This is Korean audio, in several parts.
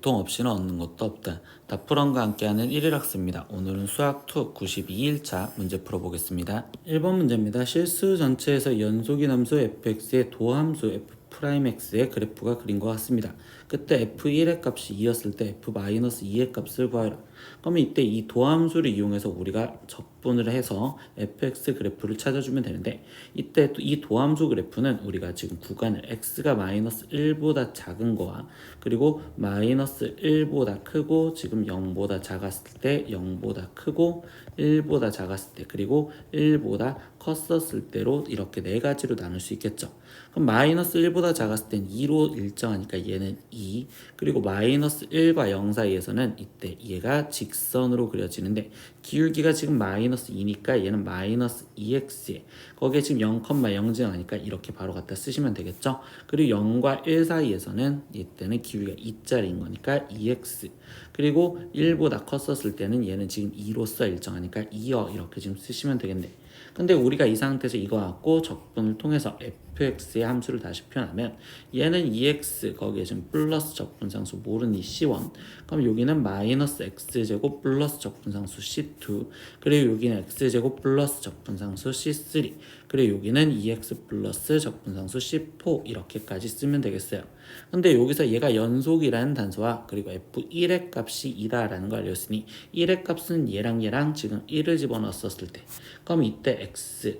고통 없이는 얻는 것도 없다. 다프런과 함께하는 1일 학습입니다. 오늘은 수학2 92일차 문제 풀어보겠습니다. 1번 문제입니다. 실수 전체에서 연속인 함수 fx의 도함수 f'x의 그래프가 그린 것 같습니다. 그때 f1의 값이 2였을 때 f-2의 값을 구하라. 그러면 이때 이 도함수를 이용해서 우리가 적분을 해서 fx 그래프를 찾아주면 되는데, 이때 이 도함수 그래프는 우리가 지금 구간을 x가 마이너스 1보다 작은 거와 그리고 마이너스 1보다 크고 지금 0보다 작았을 때 0보다 크고 1보다 작았을 때 그리고 1보다 컸었을 때로 이렇게 네 가지로 나눌 수 있겠죠. 그럼 마이너스 1보다 작았을 땐 2로 일정하니까 얘는 2, 그리고 마이너스 1과 0 사이에서는 이때 얘가 직선으로 그려지는데 기울기가 지금 마이너스 2니까 얘는 마이너스 2x에 거기에 지금 0,0 지나가니까 이렇게 바로 갖다 쓰시면 되겠죠. 그리고 0과 1 사이에서는 이때는 기울기가 2짜리인 거니까 2x, 그리고 1보다 컸었을 때는 얘는 지금 2로서 일정하니까 2여 이렇게 지금 쓰시면 되겠네. 근데 우리가 이 상태에서 이거 갖고 적분을 통해서 fx의 함수를 다시 표현하면 얘는 2x 거기에 지금 플러스 적분상수 모르는 이 c1, 그럼 여기는 마이너스 x제곱 플러스 적분상수 c2, 그리고 여기는 x제곱 플러스 적분상수 c3, 그리고 여기는 2x 플러스 적분상수 c4 이렇게까지 쓰면 되겠어요. 근데 여기서 얘가 연속이라는 단서와 그리고 f1의 값이 2다라는 걸 알렸으니 1의 값은 얘랑 지금 1을 집어넣었을 때, 그럼 이때 x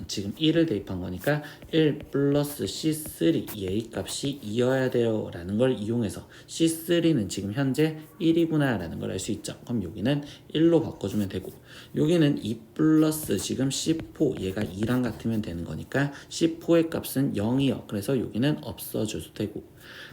지금 1을 대입한 거니까 1 플러스 C3 얘의 값이 2여야 돼요 라는 걸 이용해서 C3는 지금 현재 1이구나 라는 걸 알 수 있죠. 그럼 여기는 1로 바꿔주면 되고, 여기는 2 플러스 지금 C4 얘가 2랑 같으면 되는 거니까 C4의 값은 0이요. 그래서 여기는 없어줘도 되고,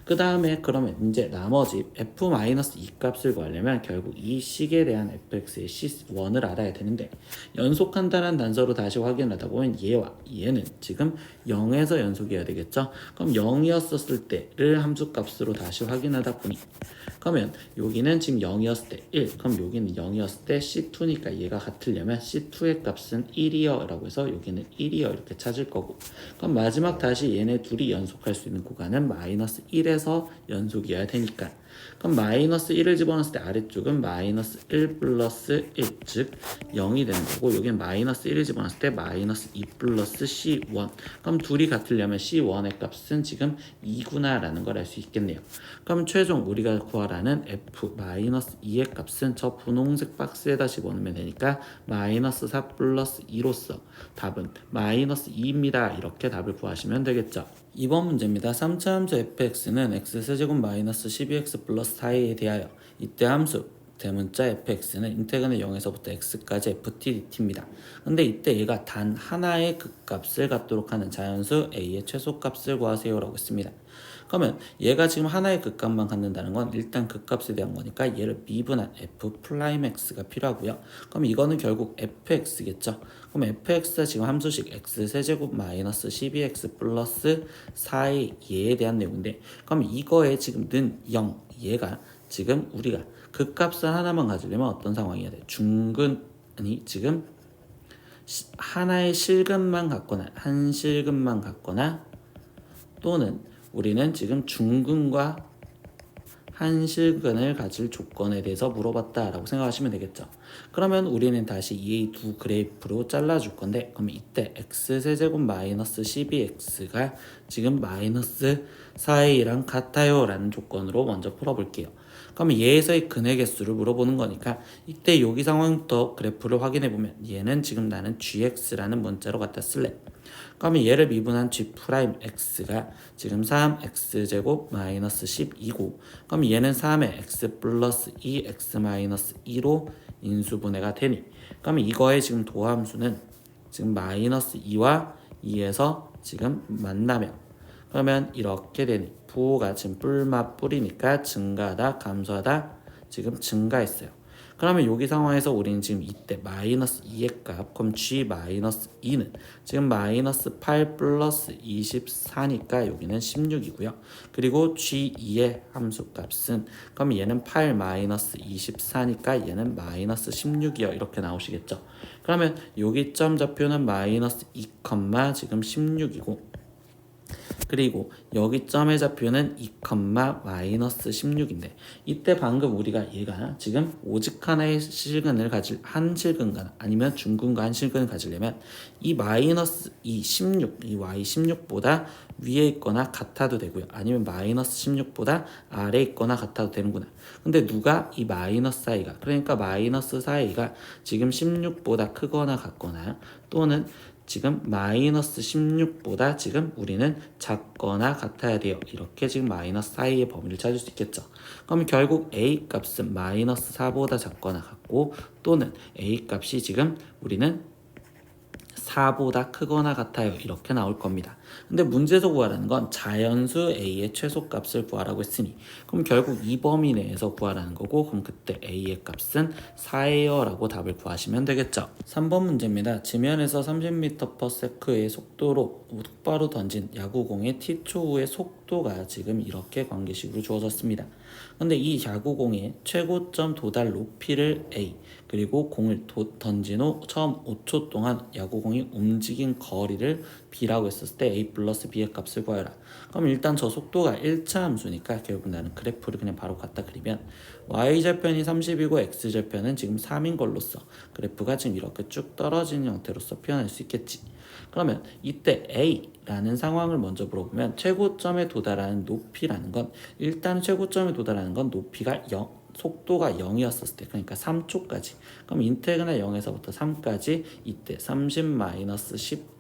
그 다음에 그러면 이제 나머지 f-2 값을 구하려면 결국 이 식에 대한 fx의 c1을 알아야 되는데, 연속한다는 단서로 다시 확인하다 보면 얘와 얘는 지금 0에서 연속이어야 되겠죠. 그럼 0이었을 때를 함수값으로 다시 확인하다 보니, 그러면 여기는 지금 0이었을 때 1, 그럼 여기는 0이었을 때 C2니까 얘가 같으려면 C2의 값은 1이요 라고 해서 여기는 1이요 이렇게 찾을 거고, 그럼 마지막 다시 얘네 둘이 연속할 수 있는 구간은 마이너스 1에서 연속이어야 되니까, 그럼 마이너스 1을 집어넣었을 때 아래쪽은 마이너스 1 플러스 1, 즉 0이 되는 거고, 여기는 마이너스 1을 집어넣었을 때 마이너스 2 플러스 C1, 그럼 둘이 같으려면 C1의 값은 지금 2구나 라는 걸 알 수 있겠네요. 그럼 최종 우리가 구하라는 f-2의 값은 저 분홍색 박스에다 집어넣으면 되니까 마이너스 4 플러스 2로서 답은 마이너스 2입니다. 이렇게 답을 구하시면 되겠죠. 2번 문제입니다. 3차 함수 fx는 x세제곱 마이너스 12x 플러스 4a에 대하여 이때 함수 대문자 fx는 인테그랄 0에서부터 x까지 ftdt입니다. 근데 이때 얘가 단 하나의 극값을 갖도록 하는 자연수 a의 최소값을 구하세요 라고 했습니다. 그러면 얘가 지금 하나의 극값만 갖는다는 건 일단 극값에 대한 거니까 얘를 미분한 f'x가 필요하고요. 그럼 이거는 결국 fx겠죠. 그럼 fx가 지금 함수식 x세제곱 마이너스 12x 플러스 4의 얘에 대한 내용인데, 그럼 이거에 지금 는 0, 얘가 지금 우리가 극값을 하나만 가지려면 어떤 상황이어야 돼? 중근이 지금 하나의 실근만 갖거나 한 실근만 갖거나, 또는 우리는 지금 중근과 한실근을 가질 조건에 대해서 물어봤다라고 생각하시면 되겠죠. 그러면 우리는 다시 이 두 그래프로 잘라줄 건데, 그럼 이때 x세제곱 마이너스 12x가 지금 마이너스 4a랑 같아요 라는 조건으로 먼저 풀어볼게요. 그러면 얘에서의 근의 개수를 물어보는 거니까 이때 여기 상황부터 그래프를 확인해보면 얘는 지금 나는 gx라는 문자로 갖다 쓸래. 그러면 얘를 미분한 g'x가 지금 3x제곱 마이너스 12고, 그럼 얘는 3의 x 플러스 2x 마이너스 2로 인수분해가 되니, 그러면 이거의 지금 도함수는 지금 마이너스 2와 2에서 지금 만나면, 그러면 이렇게 되니 부호가 지금 뿔마 뿔이니까 증가하다 감소하다 지금 증가했어요. 그러면 여기 상황에서 우리는 지금 이때 마이너스 2의 값, 그럼 g 마이너스 2는 지금 마이너스 8 플러스 24니까 여기는 16이고요. 그리고 g2의 함수 값은, 그럼 얘는 8 마이너스 24니까 얘는 마이너스 16이요. 이렇게 나오시겠죠. 그러면 여기 점 좌표는 마이너스 2, 지금 16이고, 그리고 여기 점의 좌표는 2, 마이너스 16인데 이때 방금 우리가 얘가 지금 오직 하나의 실근을 가질 한 실근과 아니면 중근과 한 실근을 가지려면 이 마이너스 이 16, 이 y 16보다 위에 있거나 같아도 되고요. 아니면 마이너스 16보다 아래에 있거나 같아도 되는구나. 근데 누가 이 마이너스 사이가 그러니까 마이너스 사이가 지금 16보다 크거나 같거나 또는 지금 마이너스 16보다 지금 우리는 작거나 같아야 돼요. 이렇게 지금 마이너스 사이의 범위를 찾을 수 있겠죠. 그럼 결국 a 값은 마이너스 4보다 작거나 같고 또는 a 값이 지금 우리는 4보다 크거나 같아요. 이렇게 나올 겁니다. 근데 문제에서 구하라는 건 자연수 a의 최소값을 구하라고 했으니 그럼 결국 이 범위 내에서 구하라는 거고 그럼 그때 a의 값은 4예요 라고 답을 구하시면 되겠죠. 3번 문제입니다. 지면에서 30m/s의 속도로 똑바로 던진 야구공의 t초 후의 속도가 지금 이렇게 관계식으로 주어졌습니다. 근데 이 야구공의 최고점 도달 높이를 a 그리고 공을 던진 후 처음 5초 동안 야구공이 움직인 거리를 b라고 했었을 때 a 플러스 b의 값을 구하라. 그럼 일단 저 속도가 1차 함수니까 결국 나는 그래프를 그냥 바로 갖다 그리면 y절편이 30이고 x절편은 지금 3인 걸로써 그래프가 지금 이렇게 쭉 떨어지는 형태로서 표현할 수 있겠지. 그러면 이때 A라는 상황을 먼저 물어보면 최고점에 도달하는 높이라는 건 일단 최고점에 도달하는 건 높이가 0, 속도가 0이었을 때 그러니까 3초까지 그럼 인테그랄 0에서부터 3까지 이때 30-10t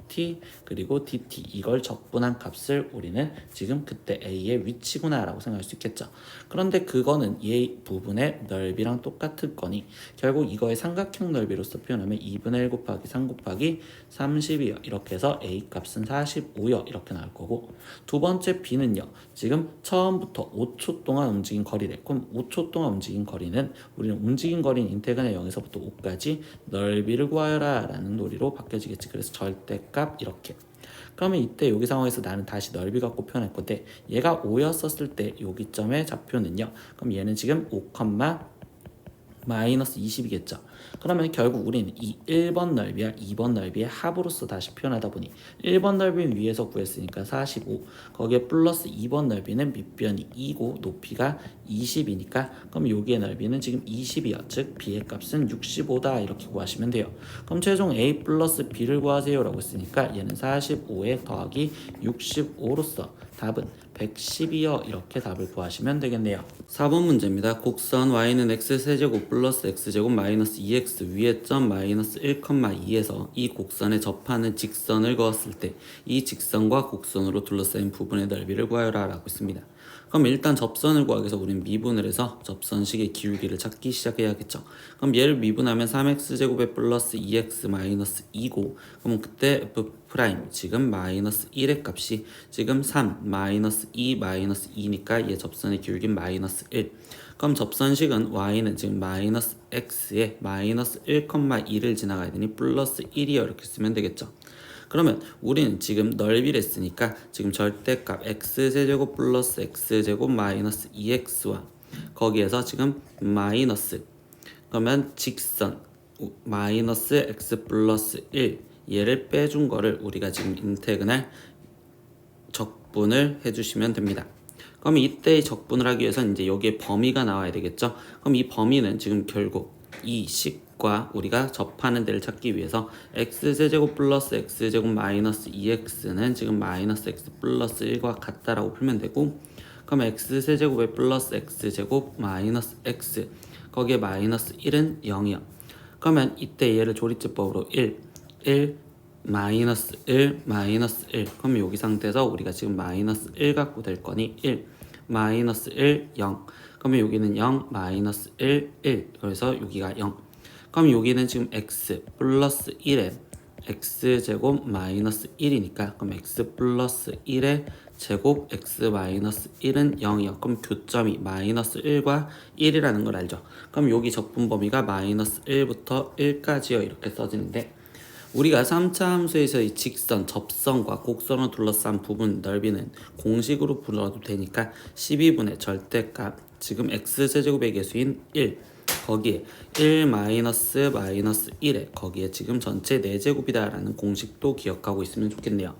그리고 dt 이걸 적분한 값을 우리는 지금 그때 a의 위치구나 라고 생각할 수 있겠죠. 그런데 그거는 이 부분의 넓이랑 똑같을 거니 결국 이거의 삼각형 넓이로서 표현하면 2분의 1 곱하기 3 곱하기 30이요 이렇게 해서 a 값은 45요 이렇게 나올 거고 두 번째 b는요 지금 처음부터 5초 동안 움직인 거리래. 그럼 5초 동안 움직인 거리는 우리는 움직인 거리는 인테그랄 0에서부터 5까지 넓이를 구하여라 라는 논리로 바뀌어지겠지. 그래서 절대값 이렇게. 그러면 이때 여기 상황에서 나는 다시 넓이 갖고 표현할 건데 얘가 5였었을 때 여기 점의 좌표는요. 그럼 얘는 지금 5, 마이너스 20이겠죠. 그러면 결국 우리는 이 1번 넓이와 2번 넓이의 합으로서 다시 표현하다 보니 1번 넓이는 위에서 구했으니까 45 거기에 플러스 2번 넓이는 밑변이 2고 높이가 20이니까 그럼 여기의 넓이는 지금 20이요. 즉 b의 값은 65다 이렇게 구하시면 돼요. 그럼 최종 a 플러스 b를 구하세요 라고 했으니까 얘는 45에 더하기 65로서 답은 110이요 이렇게 답을 구하시면 되겠네요. 4번 문제입니다. 곡선 y는 x세제곱 플러스 x제곱 마이너스 2x 위의 점 마이너스 1,2에서 이 곡선에 접하는 직선을 그었을 때 이 직선과 곡선으로 둘러싸인 부분의 넓이를 구하여라 라고 했습니다. 그럼 일단 접선을 구하기 위해서 우리는 미분을 해서 접선식의 기울기를 찾기 시작해야겠죠. 그럼 얘를 미분하면 3x제곱에 플러스 2x 마이너스 2고 그럼 그때 f 프라임 지금 마이너스 1의 값이 지금 3 마이너스 2 마이너스 2니까 얘 접선의 기울기는 마이너스 1. 그럼 접선식은 y는 지금 마이너스 x에 마이너스 1,2를 지나가야 되니 플러스 1이요 이렇게 쓰면 되겠죠. 그러면 우리는 지금 넓이를 했으니까 지금 절대값 x세제곱 플러스 x제곱 마이너스 2x와 거기에서 지금 마이너스 그러면 직선 마이너스 x 플러스 1 얘를 빼준 거를 우리가 지금 인테그랄 적분을 해주시면 됩니다. 그럼 이때 적분을 하기 위해서 이제 여기에 범위가 나와야 되겠죠. 그럼 이 범위는 지금 결국 이 식과 우리가 접하는 데를 찾기 위해서 x제곱 플러스 x제곱 마이너스 2x는 지금 마이너스 x 플러스 1과 같다라고 풀면 되고 그럼 x세제곱에 플러스 x제곱 마이너스 x 거기에 마이너스 1은 0이요. 그러면 이때 얘를 조리제법으로 1 마이너스 1 마이너스 1 그럼 여기 상태에서 우리가 지금 마이너스 1 갖고 될 거니 1 마이너스 1 0 그러면 여기는 0 마이너스 1 1 그래서 여기가 0 그럼 여기는 지금 x 플러스 1에 x제곱 마이너스 1이니까 그럼 x 플러스 1의 제곱 x 마이너스 1은 0이요. 그럼 교점이 마이너스 1과 1이라는 걸 알죠. 그럼 여기 적분 범위가 마이너스 1부터 1까지요. 이렇게 써지는데 우리가 3차 함수에서의 직선, 접선과 곡선을 둘러싼 부분 넓이는 공식으로 불러도 되니까 12분의 절대값 지금 x제곱의 개수인 1 거기에 1 마이너스 1에 거기에 지금 전체 4제곱이다 라는 공식도 기억하고 있으면 좋겠네요.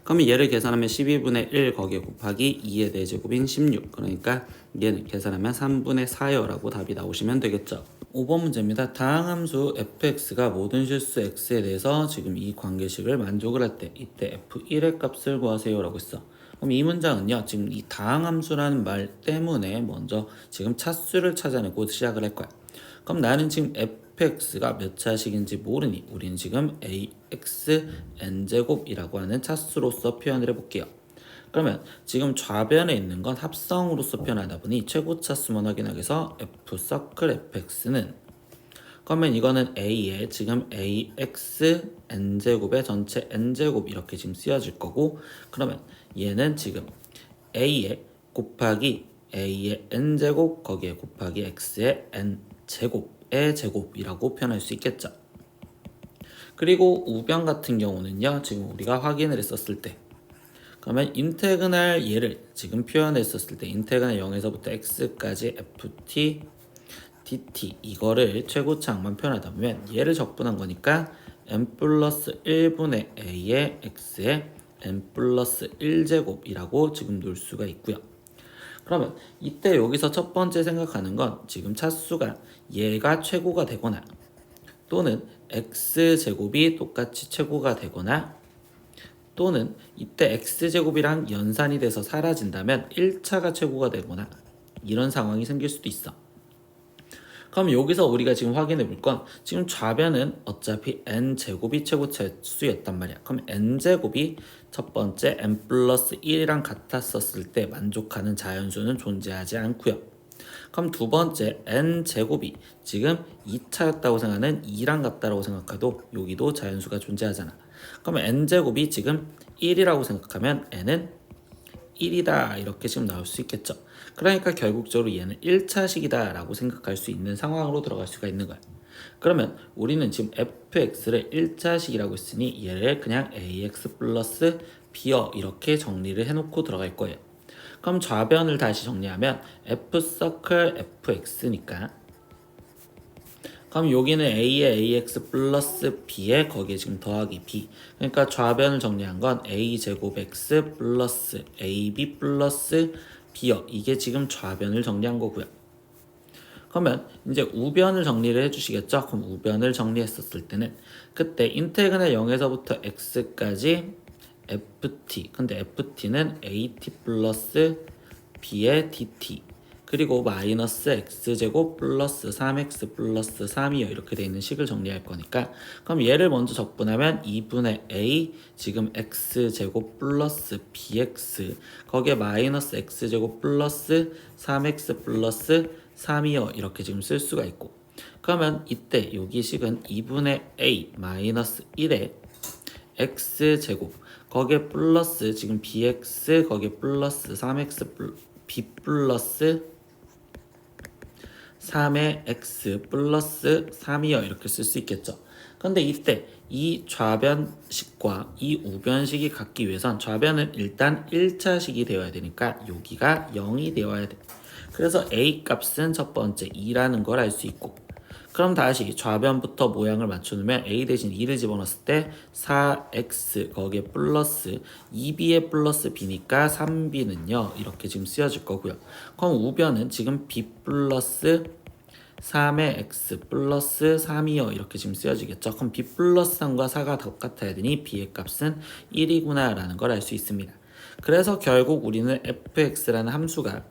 그러면 얘를 계산하면 12분의 1 거기에 곱하기 2의 4제곱인 16. 그러니까 얘는 계산하면 3분의 4여라고 답이 나오시면 되겠죠. 5번 문제입니다. 다항함수 fx가 모든 실수 x에 대해서 지금 이 관계식을 만족을 할 때 이때 f1의 값을 구하세요 라고 했어. 그럼 이 문장은요, 지금 이 다항함수라는 말 때문에 먼저 지금 차수를 찾아내고 시작을 할 거야. 그럼 나는 지금 fx가 몇 차식인지 모르니 우리는 지금 ax n제곱이라고 하는 차수로서 표현을 해볼게요. 그러면 지금 좌변에 있는 건 합성으로서 표현하다 보니 최고차수만 확인하기 위해서 f 서클 fx는, 그러면 이거는 a에 지금 ax n제곱의 전체 n제곱 이렇게 지금 쓰여질 거고, 그러면 얘는 지금 a에 곱하기 a의 n제곱 거기에 곱하기 x의 n제곱의 제곱이라고 표현할 수 있겠죠. 그리고 우변 같은 경우는요, 지금 우리가 확인을 했었을 때, 그러면 인테그랄 얘를 지금 표현했었을 때 인테그랄 0에서부터 x까지 ft dt 이거를 최고차항만 표현하다 보면 얘를 적분한 거니까 n 플러스 1분의 a의 x의 n 플러스 1제곱이라고 지금 놓을 수가 있고요. 그러면 이때 여기서 첫 번째 생각하는 건 지금 차수가 얘가 최고가 되거나 또는 x제곱이 똑같이 최고가 되거나 또는 이때 x제곱이랑 연산이 돼서 사라진다면 1차가 최고가 되거나 이런 상황이 생길 수도 있어. 그럼 여기서 우리가 지금 확인해 볼 건 지금 좌변은 어차피 n제곱이 최고차수였단 말이야. 그럼 n제곱이 첫 번째 n 플러스 1이랑 같았었을 때 만족하는 자연수는 존재하지 않고요. 그럼 두 번째 n제곱이 지금 2차였다고 생각하는 2랑 같다라고 생각해도 여기도 자연수가 존재하잖아. 그러면 n제곱이 지금 1이라고 생각하면 n은 1이다 이렇게 지금 나올 수 있겠죠. 그러니까 결국적으로 얘는 1차식이다 라고 생각할 수 있는 상황으로 들어갈 수가 있는 거야. 그러면 우리는 지금 fx를 1차식이라고 했으니 얘를 그냥 ax 플러스 b여 이렇게 정리를 해놓고 들어갈 거예요. 그럼 좌변을 다시 정리하면 f 서클 fx니까, 그럼 여기는 a에 ax 플러스 b에 거기에 지금 더하기 b, 그러니까 좌변을 정리한 건 a제곱 x 플러스 ab 플러스 b여, 이게 지금 좌변을 정리한 거고요. 그러면 이제 우변을 정리를 해주시겠죠? 그럼 우변을 정리했었을 때는 그때 인테그랄 0에서부터 x까지 ft, 근데 ft는 at 플러스 b의 dt 그리고 마이너스 x제곱 플러스 3x 플러스 3이요 이렇게 되어 있는 식을 정리할 거니까, 그럼 얘를 먼저 적분하면 2분의 a 지금 x제곱 플러스 bx 거기에 마이너스 x제곱 플러스 3x 플러스 3이요 이렇게 지금 쓸 수가 있고, 그러면 이때 여기 식은 2분의 a 마이너스 1에 x제곱 거기에 플러스 지금 bx 거기에 플러스 3x b 플러스 3의 x 플러스 3이요 이렇게 쓸 수 있겠죠. 근데 이때 이 좌변식과 이 우변식이 같기 위해선 좌변은 일단 1차식이 되어야 되니까 여기가 0이 되어야 돼. 그래서 a 값은 첫 번째 2라는 걸 알 수 있고, 그럼 다시 좌변부터 모양을 맞춰놓으면 a 대신 2를 집어넣었을 때 4x 거기에 플러스 2b에 플러스 b니까 3b는요 이렇게 지금 쓰여질 거고요. 그럼 우변은 지금 b 플러스 3의 x 플러스 3이요 이렇게 지금 쓰여지겠죠. 그럼 b 플러스 3과 4가 똑같아야 되니 b의 값은 1이구나 라는 걸 알 수 있습니다. 그래서 결국 우리는 fx라는 함수가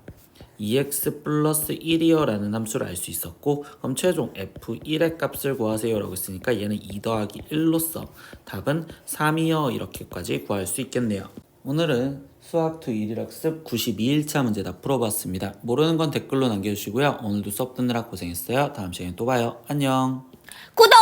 2x 플러스 1이요 라는 함수를 알 수 있었고, 그럼 최종 f1의 값을 구하세요 라고 했으니까 얘는 2 더하기 1로서 답은 3이요 이렇게까지 구할 수 있겠네요. 오늘은 수학2 1일학습 92일차 문제 다 풀어봤습니다. 모르는 건 댓글로 남겨주시고요. 오늘도 수업 듣느라 고생했어요. 다음 시간에 또 봐요. 안녕. 구독!